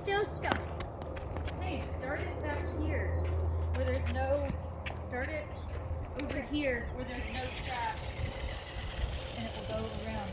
still stuck. Hey, start it back here where there's no. Start it over here where there's no strap, and it will go around.